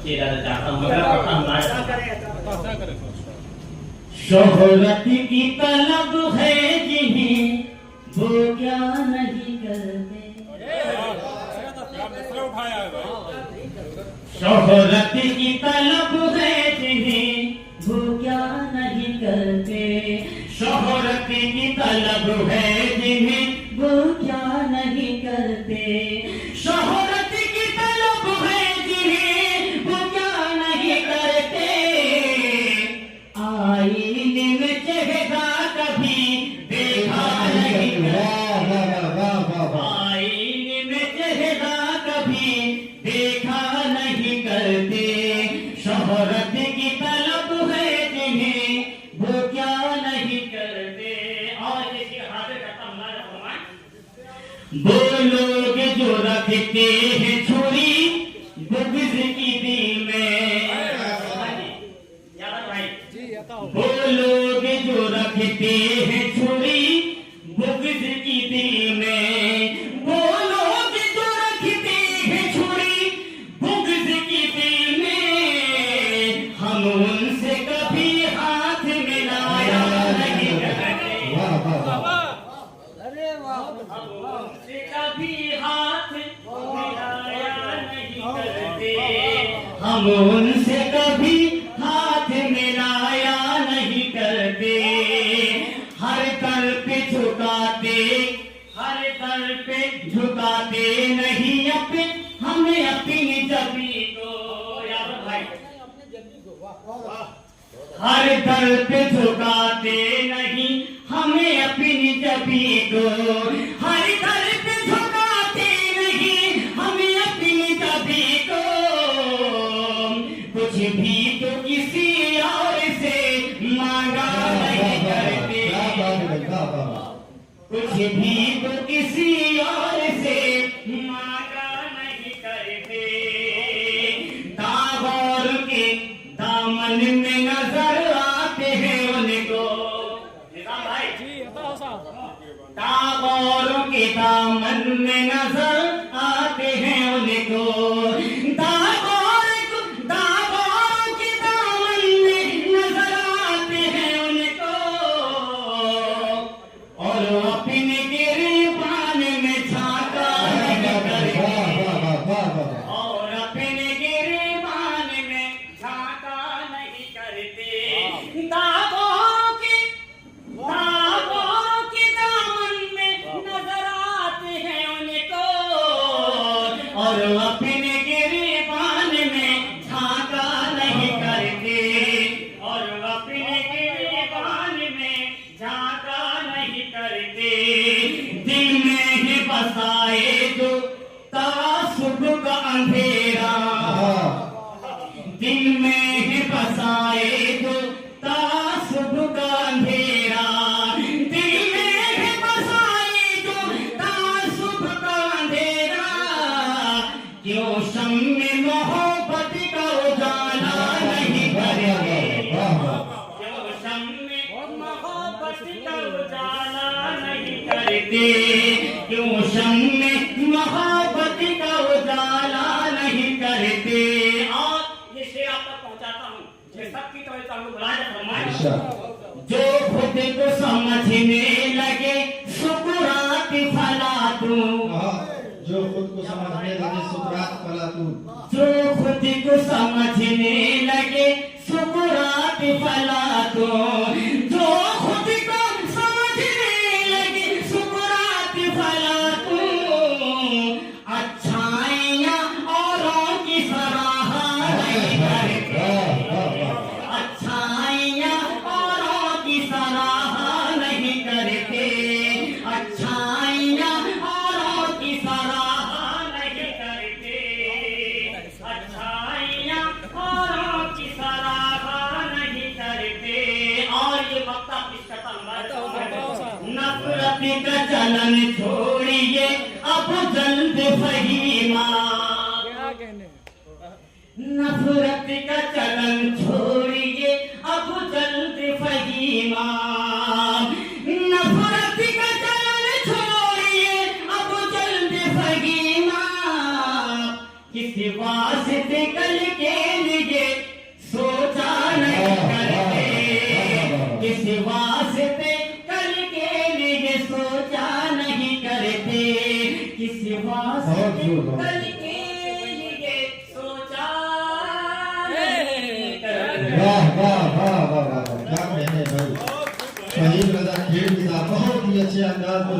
चाहता हूँ मेरा शोहरत की तलब है जिन्हें वो क्या नहीं करते, शोहरत की तलब है जिन्हें वो क्या नहीं करते, शोहरत की तलब है जिन्हें वो क्या नहीं करते, शोहरत की तलब है जिन्हें वो क्या नहीं करते, आईने में चेहरा कभी देखा नहीं करते, आईने में चेहरा कभी देखा नहीं करते, शोहरत की तलब है जिन्हें वो क्या नहीं करते। और इसके हाथ करता वो लोग जो रखते हैं छुरी बुग़्ज़ की दिल में, वो लोग जो रखते हैं छुरी बुग़्ज़ की दिल में, वो लोग जो रखते हैं छुरी बुग़्ज़ की दिल में, हम उनसे कभी हाथ मिलाया नहीं करते, उनसे कभी हाथ मिलाया नहीं करते, हम उनसे कभी हाथ मिलाया नहीं करते, हर दर पे झुकाते, हर दर पे झुकाते नहीं अपने हमें अपनी जबी को, यार भाई हर दर पे झुकाते नहीं हमें अपनी जबी को, हर दर पे झुकाते नहीं हमें अपनी जबी को, कुछ भी तो किसी और से मांगा नहीं करते, कुछ भी तो किसी और से मांगा नहीं करते, दागोर के दामन में नजर आते हैं उनको, दागोर के दामन में नजर आते हैं उनको, दागोर के दामन में नजर आते हैं उनको, और अपने गिरबान में झांका नहीं करते, और अपने गिरबान में झांका नहीं करते, दागों के दामन में नजर आते हैं उनको, और अपने गिरबान में झांका नहीं करते, और अपने गिरबान में झांका नहीं करते, दिल में ही बसाए जो तासुब का अंधेरा, दिल में ही बसाए जो तासुब का अंधेरा, दिल में ही बसाए जो तासुब का अंधेरा, क्यों शम्मे मोहब्बत का उजाला नहीं करेंगे, क्यों शम्मे मोहब्बत का उजाला नहीं करते, क्यों शम्मे मोहब्बत का उजाला नहीं करते। और ये शेर आप तक पहुंचाता हूँ, ये सबकी तो जो खुद को समझने लगे सुकुरात फला तू, जो खुद को समझने लगे सुकुरात फला तू, जो खुद को समझने लगे सुकुरात फला तू, जो खुद को समझने लगे सुकुरात फला तू, अच्छाइयाँ औरों की सराहा नहीं करते, अच्छाइयाँ औरों की सराहा नहीं करते, अच्छाइयाँ औरों की सराहा नहीं करते, अच्छाइयाँ औरों की सराहा नहीं करते। और ये वक्ता किसका नफरत का चलन छोड़िए अब जल्द फहीमा, नफरत का चलन छोड़िए अब जल्द फहीमा, नफरत का चलन छोड़िए अब जल्द फहीमा, किसी वास्ते कल के वास्ते कल के लिए सोचा नहीं करते, किसी वास्ते कल के लिए सोचा नहीं करते। वाह वाह वाह वाह वाह, क्या कहने भाई, शहीद रजा खेल बहुत ही अच्छे अंदाज में